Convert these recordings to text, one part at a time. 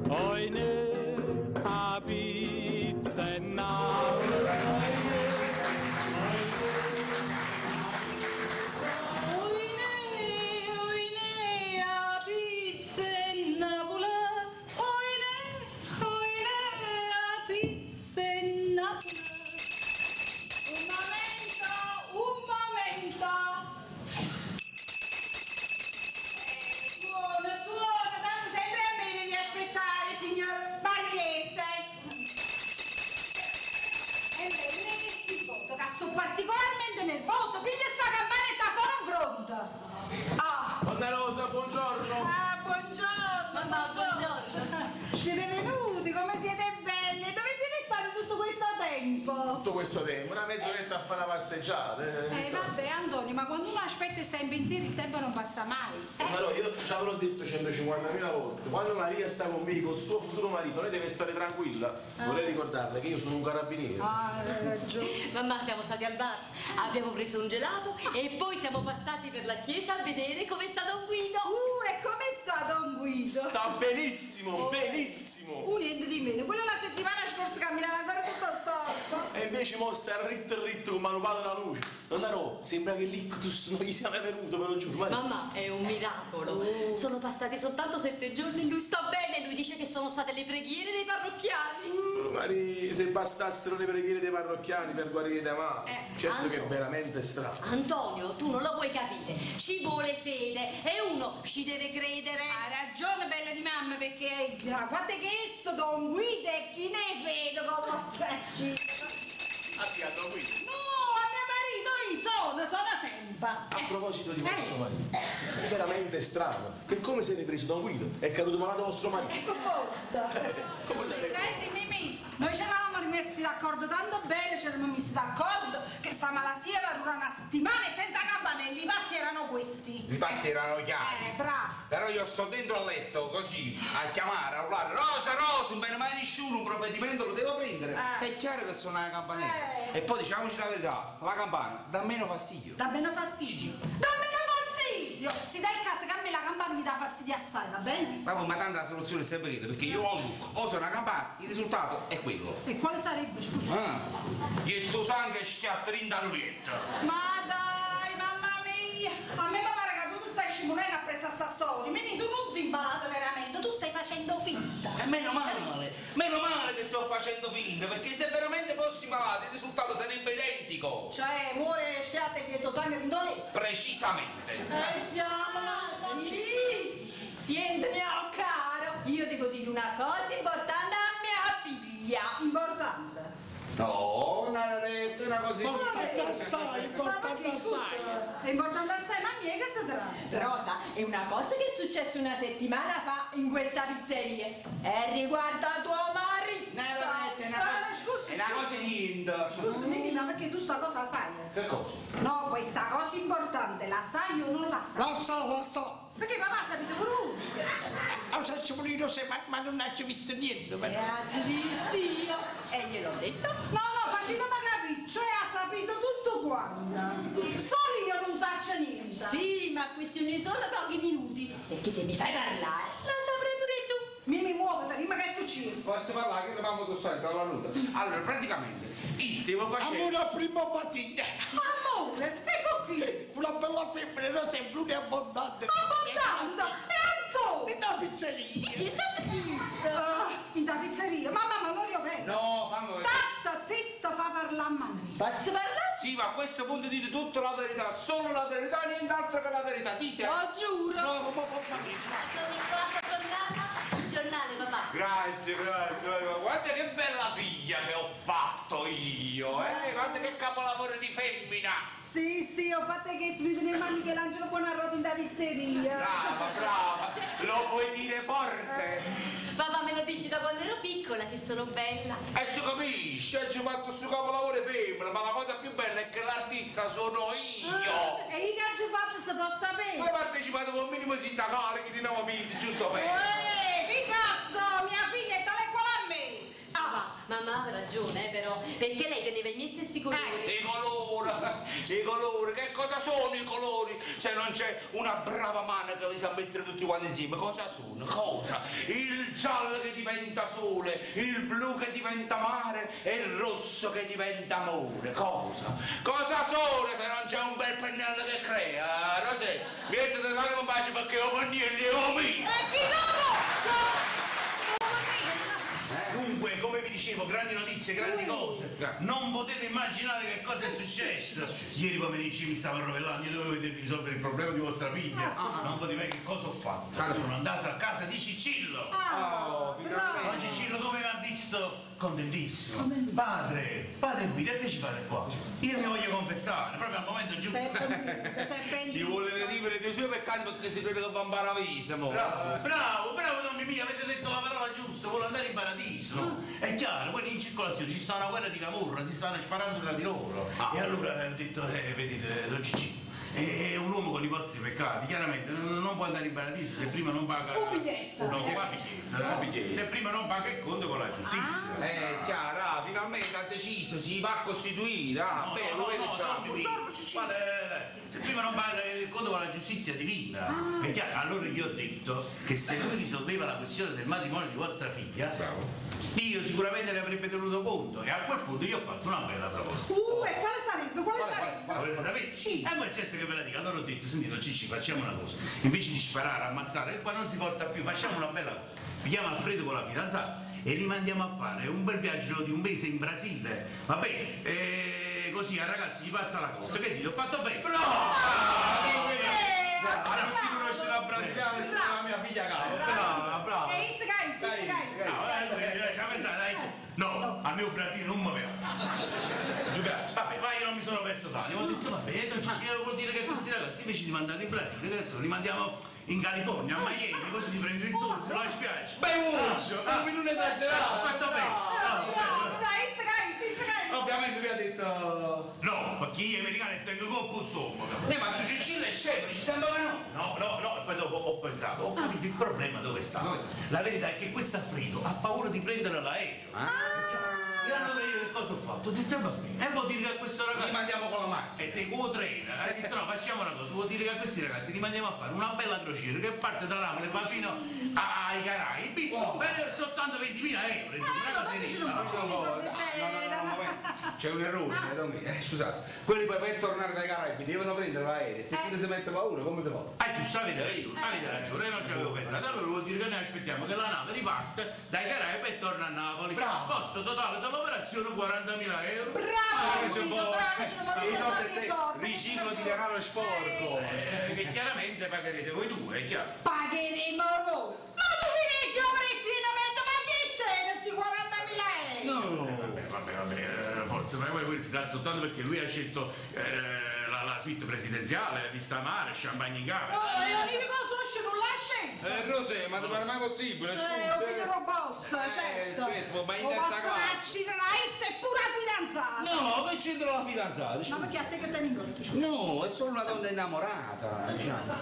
oine, a pizza e Napoli. Particolarmente nervoso, piglia sta campanetta, sono pronta. Donna Rosa, buongiorno. Buongiorno. Mamma, buongiorno. Siete venuti, come siete belle. Dove siete stati tutto questo tempo? Tutto questo tempo, una mezz'oretta a fare una passeggiata. Vabbè Antonio, ma quando uno aspetta e sta in pensiero il tempo non passa mai. Ma no, io ci avrò detto 150.000 volte. Quando Maria sta con me, col suo futuro marito, lei deve stare tranquilla. Vorrei ricordarle che io sono un carabiniere. Hai ragione. Mamma, siamo stati al bar, abbiamo preso un gelato e poi siamo passati per la chiesa a vedere come sta Don Guido. E come sta Don Guido? Sta benissimo, benissimo. Niente di meno, quello la settimana scorsa camminava ancora tutto storto. E invece mo sta ritto con mano padre la luce. Donna Rosa, sembra che l'ictus non gli sia mai venuto, ve lo giuro. Mamma, è un miracolo. Sono passati soltanto 7 giorni e lui sta bene. Lui dice che sono state le preghiere dei parrocchiani. Maria, se bastassero le preghiere dei parrocchiani per guarire da male. Certo Antonio, che è veramente strano. Antonio, tu non lo vuoi capire. Ci vuole fede e uno ci deve credere. Hai ragione, bella di mamma, perché guarda che esso Don Guido e chi ne vedo come facci. Abbiamo qui. No, a mio marito io sono sempre. A proposito di vostro marito, è veramente strano. Che come siete preso Don Guido? È caduto malato vostro marito? Ecco forza. Come siete? Senti Mimì, noi ci eravamo rimessi d'accordo tanto bene, ci eravamo messi d'accordo che sta malattia va a durare una settimana e senza campanelli, i patti erano questi. I patti erano chiari. Bravo. Però io sto dentro al letto così a chiamare, a urlare Rosa, Rosa, non bene mai nessuno, un provvedimento lo devo prendere. È chiaro che suona la campanella. E poi diciamoci la verità, la campana dà meno fastidio. Dà meno fastidio? Dà meno fastidio! Si dà il caso che a me la campana mi dà fastidio assai, va bene? Ma tanto la soluzione è sempre quella, perché io ho un look, o sono una campana, il risultato è quello. E quale sarebbe, scusa? Che tu sangue schiatta in da nubietta. Ma dai, mamma mia! A me mi pare che tu stai scivolando appresso a sta storia. Mimì, tu non sei imbalato veramente, tu stai facendo finta. Meno male che sto facendo finta, perché se veramente fossi malato il risultato sarebbe identico. Cioè, muore schiatta e dietro sangue in dove? Precisamente. Siente mio caro, io devo dire una cosa importante a mia figlia. Importante. No, non ha detto una cosa Importante assai, importante assai. È importante assai, ma mica che si tratta? Rosa, è una cosa che è successa una settimana fa in questa pizzeria e riguarda tuo marito. È una cosa niente. Scusami, ma perché tu sta cosa la sai? Che cosa? No, questa cosa importante la sai o non la sai? La so. Perché papà sapete pure lui? Ho saputo io, ma non ho visto niente. E oggi visto io e gliel'ho detto. No, facetemi capire, cioè ha sapito tutto quanto. Solo io non saccio niente. Sì, ma questione solo pochi minuti. Perché se mi fai parlare, la saprai pure tu. Mimi, muoviti, ma che è successo? Posso parlare che dobbiamo tossare tra la nuda? Allora, praticamente, io stiamo facendo... Amore, prima mattina. Amore, ecco qui. Una bella femmina, non sempre un abbondante. Abbondante? E dove? In una pizzeria. Sì, state zitta. In da pizzeria? Mamma, non io vedo. No, fammi vedere. State zitta, fa parlare a me. Posso parlare? Sì, ma a questo punto dite tutta la verità, solo la verità, nient'altro che la verità, dite! Lo giuro! No, Il giornale, papà! Grazie, guarda che bella figlia che ho fatto io, guarda che capolavoro di femmina! Sì, ho fatto che si vede a Michelangelo Buonarroti in da pizzeria. Brava, lo puoi dire forte! Papà, me lo dici da quando ero piccola che sono bella. E si capisce, oggi ho fatto questo capolavoro femmina, ma la cosa più bella è che l'artista sono io! E io che ho fatto si può sapere? Ho partecipato con un minimo sindacale che di 9 mesi, giusto per... Picasso, mia figlia è tale quale a me! Mamma aveva ragione, però, perché lei teneva i miei stessi colori. I colori, che cosa sono i colori? Se non c'è una brava mano che li sa mettere tutti quanti insieme, cosa sono? Cosa? I giallo che diventa sole, il blu che diventa mare e il rosso che diventa amore. Cosa? Cosa sole se non c'è un bel pennello che crea? Rosè, mettete le mani in pace perché ho pannelli e ho mio. Dunque, come vi dicevo, grandi notizie, grandi cose. Non potete immaginare che cosa è successo. Ieri pomeriggio mi stavo rovellando, io dovevo vedervi risolvere il problema di vostra figlia. Non potete che cosa ho fatto. Sono andato a casa di Cicillo. Oggi Cicillo come mi ha visto? Contentissimo. Padre guida, che ci fate qua? Io mi voglio confessare, proprio al momento giusto. Si vuole redimere dei suoi peccati perché si crede che va in paradiso. Bravo, nonni miei, avete detto la parola giusta, vuole andare in paradiso. È chiaro, quelli in circolazione, ci sta una guerra di camorra, si stanno sparando tra di loro. E allora ho detto, vedete, Don Cicci, è un uomo con i vostri peccati, chiaramente non può andare in paradiso se prima non paga un biglietto. No, se prima non paga il conto con la giustizia. Chiara, finalmente ha deciso, si va a costituire. Lo vedo già. Buongiorno Cicci. Se prima non paga il conto con la giustizia divina. È chiaro, allora gli ho detto che se lui risolveva la questione del matrimonio di vostra figlia, io sicuramente ne avrebbe tenuto conto, e a quel punto io ho fatto una bella proposta. E quale sarebbe? Volete sapere? Sì. Ma certo che ve la dico. Allora ho detto, sentite Cicci, facciamo una cosa, invece di sparare, ammazzare, qua non si porta più, facciamo una bella cosa, pigliamo Alfredo con la fidanzata e rimandiamo a fare un bel viaggio di un mese in Brasile, va bene? Così al ragazzo gli passa la conta, che dite, ho fatto bene? Allora si conosce la brasiliana e la mia figlia brava. E No, a me il Brasile non mi piace. Vabbè, ma io non mi sono perso tanto. Ho detto, vabbè, non ci vuol dire che questi ragazzi invece di mandarli in Brasile, adesso li mandiamo in California, a Miami, così si prende il sole, se no spiace. Non esagerato. Ho fatto bene. Ovviamente lui ha detto... No, perché gli americani tengo coppo stomaco. Ma tu Cicillo è scemo, ci sembra che no? No, e poi dopo ho pensato, ho capito il problema dove sta. La verità è che questo Alfredo ha paura di prendere l'aereo. E allora io che cosa ho fatto? Ho detto, va bene, vuol dire che a questo ragazzo... Li mandiamo con la macchina. E se con treno, ha detto no, facciamo una cosa, vuol dire che a questi ragazzi li mandiamo a fare una bella crociera che parte da Napoli e va fino ai Caraibi, per soltanto 20.000 euro, insomma, una cosa C'è un errore, scusate, quelli poi per tornare dai Caraibi devono prendere l'aereo, se quindi si mette paura come si fa? Giusto, avete ragione, non ci avevo pensato, allora vuol dire che noi aspettiamo che la nave riparte dai Caraibi e torna a Napoli. Costo totale dell'operazione 40.000 euro. Riciclo di denaro sporco. Che chiaramente pagherete voi due, è chiaro. Pagheremo noi. Ma tu mi giovrettino, ma che te questi 40.000 euro? Vabbè, forse ma poi si dà soltanto perché lui ha scelto la suite presidenziale, vista mare, champagne in camera. Io dico cosa non l'ha scelto. Rosè, ma ti pare mai possibile? Ho finito boss, certo. Ma in terza classe. Essa è pure fidanzata. No, che c'entra la fidanzata? Ma perché a te che te ne importa? No, è solo una donna innamorata, diciamo.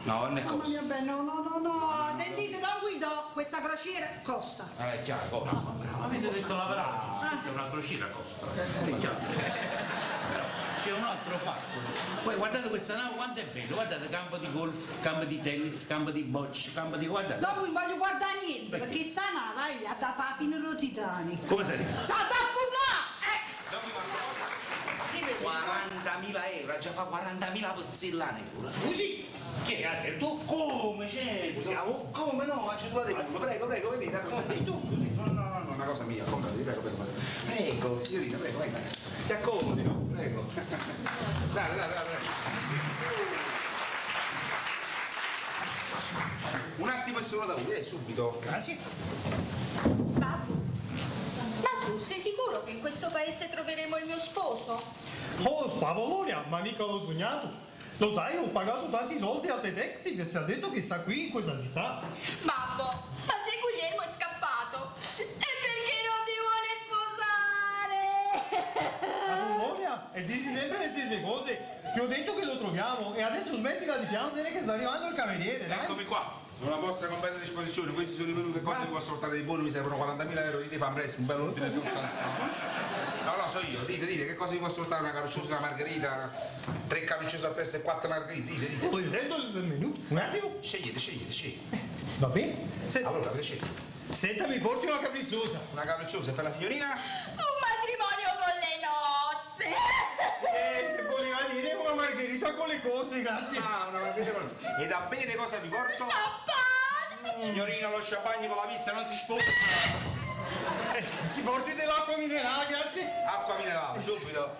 No, non è cosa. No. Sentite, Don Guido, questa crociera costa. È chiaro, costa. Avete detto la verità, questa è una crociera costa. È chiaro. Però c'è un altro fatto. Poi guardate questa nave quanto è bello, guardate campo di golf, campo di tennis, campo di bocce, campo di guardate. Dopo non voglio guardare niente, perché sta nave ha da fare fino allo Titanic. Come sei? Sta da fumare! 40.000 euro, già fa 40.000 pozzellane pure. Così? Che è? Tu? Come c'è? Come no? Accettate pure, prego, venite, accomodati tu. No, una cosa mia, accomodati, prego. Prego, signorina, prego, vai. Si accomodino, prego. Dai. Un attimo e solo da voi, subito. Grazie. Babbo, ma tu sei sicuro che in questo paese troveremo il mio sposo? Oh, Spavoloria, ma mica l'ho sognato. Lo sai, ho pagato tanti soldi al detective e si è detto che sta qui in questa città. Babbo, ma se Guglielmo è scappato, è perché non mi vuole sposare! Spavoloria, e dici sempre le stesse cose. Ti ho detto che lo troviamo e adesso smettila di piangere che sta arrivando il cameriere, dai. Eccomi qua. Sono a vostra completa disposizione, questi sono i venute cose che posso portare dei buoni, mi servono 40.000 euro, dite fa presto, un bello ordine No, so io, dite, che cosa vi posso portare? Una carucciosa, una margherita, 3 carucciose a testa e 4 margherite, dite. Presento il menù, un attimo. Scegliete. Va bene? Allora, piacere. Senta, mi porti una capricciosa. Una capricciosa per la signorina? Un matrimonio con le nozze! Se voleva dire una margherita con le cose, grazie. Ah, una margherita con le cose. E da bene cosa vi porto? Champagne! Signorina, lo champagne con la pizza non si sposta. Si porti dell'acqua minerale, grazie. Acqua minerale, subito.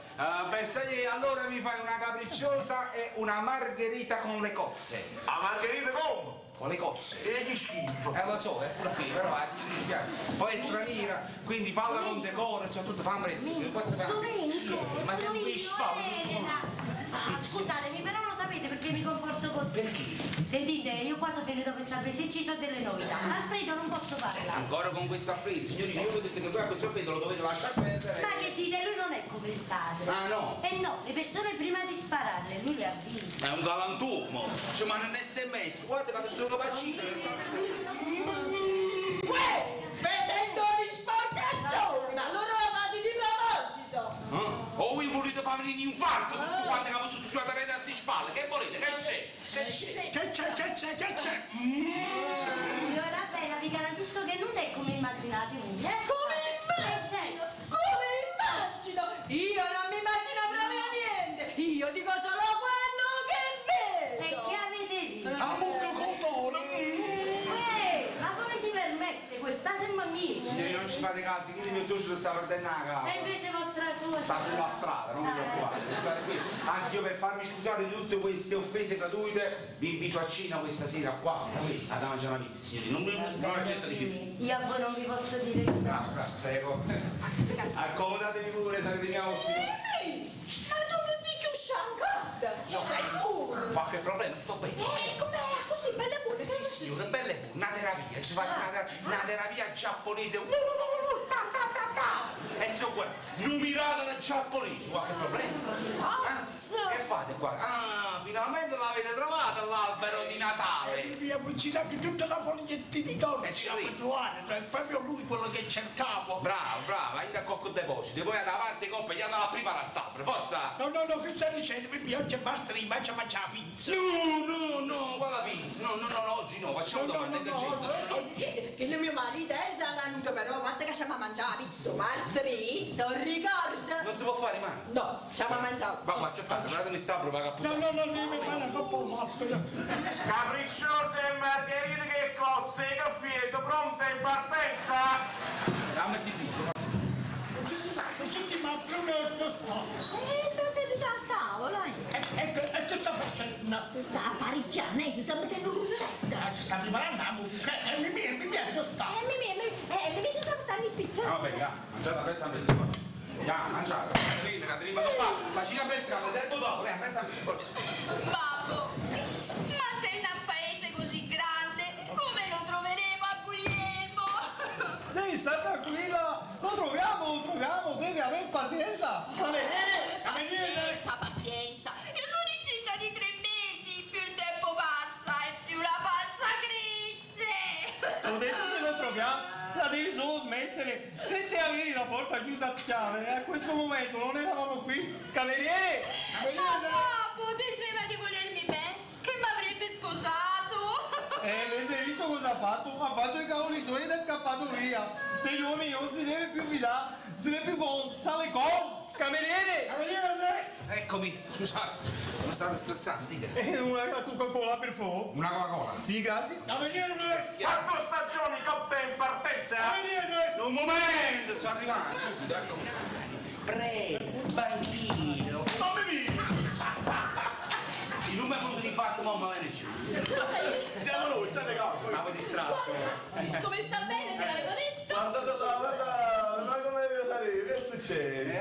Sai, allora mi fai una capricciosa e una margherita con le cozze. La margherita come? Con le cozze. E che schifo. Lo so, è pure qui, però la signorina poi è straniera, quindi falla con decoro, soprattutto fa presto. Domenico, Ma se mi spavento. Scusatemi, però lo sapete perché mi comporto così? Perché? Sentite, io qua sono venuta per sapere se ci sono delle novità. Alfredo non posso parlare. Ancora con questo Alfredo, signorina, io vi ho detto che voi a questo Alfredo lo dovete lasciare perdere. Ma che dite, lui non è come il padre. Ah, no? Eh no, le persone prima di spararle, lui le ha viste. È un galantuomo, cioè, ma non è SMS, guarda che sono vaccino. Vedendo gli sporcaccioni, ma allora vado di proposito! O voi volete farmi un infarto tutti quanti che avete tutti sulla terra a sti spalle? Che volete? Che c'è? Che c'è? Signora Bella, vi garantisco che non è come immaginate voi, eh? Come immagino? Come immagino? Io non mi immagino proprio niente! Io dico solo quello che E vedo! che avete visto? La mucca col toro. Ma come si permette? Questa sembra mia. Signorina, non ci fate caso, quindi mio suocero sta perdendo la casa. E invece vostra suocera? Sta sulla strada, non vi preoccupate, state qui. Anzi, io per farmi scusare di tutte queste offese gratuite, vi invito a cena questa sera qua, ad a mangiare una pizza, signorina. Non accetto di più. Io a voi non vi posso dire. Brava, prego. Accomodatevi pure, sarete miei ospiti. Ma tu non sei più sciancata! Ci sei pure! Qualche problema, sto bene. Com'è? Così bella pure! Sì, che bella è una terapia, ci fa una terapia giapponese. E so qua, numerata da giapponese, qualche problema? Che fate qua? Ah, finalmente l'avete trovata l'albero di Natale. Abbiamo girato tutta la fogliettina intorno. ci Siamo vedi? trovati, è proprio lui quello che cercavo. Bravo, hai da cocco deposito, poi da parte coppa gli andava a prima la stabile, forza! No, che stai dicendo? Oggi basta di mangiare la pizza. No, quella pizza, no, oggi no, facciamo domande che c'è. Sì, che il mio marito è venuto però, fatta che ci abbiamo mangiato la pizza martedì, se non ricorda? Non si può fare mai. No, ci abbiamo mangiato. Ma qua, aspettate, guardate stabile, va a puzzare. No, mi parla troppo morbido. Capricciose e margherite che cozze, che fieto, pronte in partenza? Dammi si pizza. Senti, ma proprio Sta seduta al tavolo, e che sta facendo? Si sta apparecchiando, si sta mettendo un russetto. Sta preparando la mucca, e mi viene che sta. Mi ci sta portando il pizza. Vabbè, mangiate presto, mangiate. Caterina, facina presto, alle 7 dopo, presto. Babbo, ma sei in un paese così grande, come lo troveremo a Guglielmo? Lei sta tranquilla, lo troviamo, deve aver pazienza. Pazienza. Io sono incinta di 3 mesi, più il tempo passa e più la pancia cresce. Ho detto che lo troviamo, la devi solo smettere. Se te avevi la porta chiusa a chiave, a questo momento non eravamo qui. Cameriere! Ma babbo, diceva di volermi bene, che mi avrebbe sposato. Lei si è visto cosa ha fatto? Ha fatto i cavoli suoi ed è scappato via. Degli uomini non si deve più fidare, si deve più buon, sale con! Cameriere! Eccomi, scusate, mi state stressando, dite. Una Coca-Cola per favore. Una Coca-Cola. Sì, grazie. Quattro stagioni, coppia in partenza? Un momento, sto arrivando, subito, eccomi. Prego, un banchino. Se non mi è venuto l'infarto, mamma viene giù. Siamo noi, state calmi. Stavo distratto. Come sta bene, te l'avevo detto? Guarda, ma come deve salire? Che succede?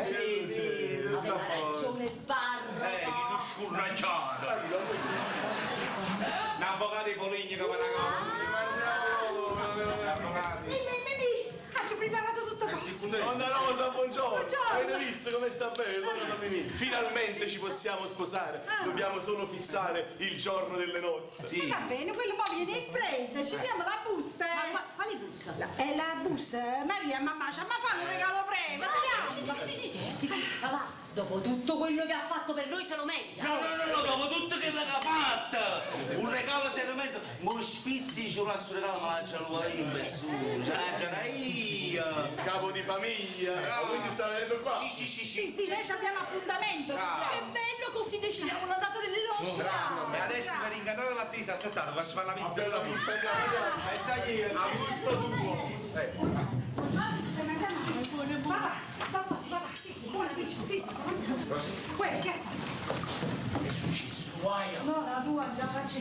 Ragione barro. Che tu scurnacciato. Un avvocato di Foligno che va Ci ho preparato tutto questo. Donna Rosa, buongiorno. Avete visto come sta bene? Donna Mimì? Finalmente ci possiamo sposare. Dobbiamo solo fissare il giorno delle nozze. Sì. Va bene, quello poi viene e prende, ci diamo la busta. Quali busta? È la busta, Maria, mamma, ci ma fa un regalo premio. Sì, va là. Dopo tutto quello che ha fatto per noi se lo merita. No, dopo tutto quello che ha fatto! Un regalo seriamente, mo spizzi c'è un altro regalo, ma non ce lo vuoi in nessuno, ce l'hai io! Capo di famiglia, quindi sta venendo qua? Sì, noi abbiamo appuntamento. Che bello, così decidiamo la data delle nozze. Bravo! E adesso per ingannare l'attesa, aspettate, faccio fare la pizza. La pizza andiamo, e sai io, a gusto tuo. Papà, sì, buona pizza, sì. Quella, che sta? Che è successo? Guaia! No, la tua già faccio.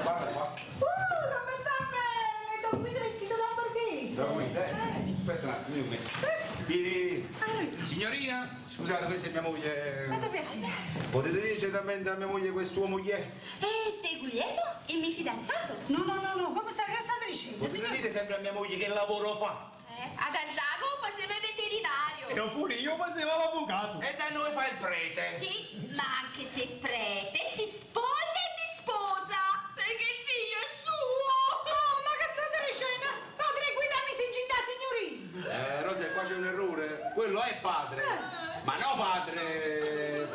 Guarda qua. Come sta bene? Don Guido vestito da borghese. Da qui, aspetta un attimo, io vieni. Signorina, scusate, questa è mia moglie. Quanto piacere. Potete dire certamente a mia moglie quest'uomo chi è? sei Guglielmo, il mio fidanzato? No, come sta, che state dicendo? Potete dire sempre a mia moglie che lavoro fa? Ad Alzago faceva il veterinario. E a Fuori io facevo l'avvocato. E da noi fa il prete. Sì, ma anche se prete si spoglia e mi sposa, perché il figlio è suo. Oh, ma che state dicendo? Padre Guido mi si gira da signorina. Rosa, qua c'è un errore. Quello è padre. Ma no padre.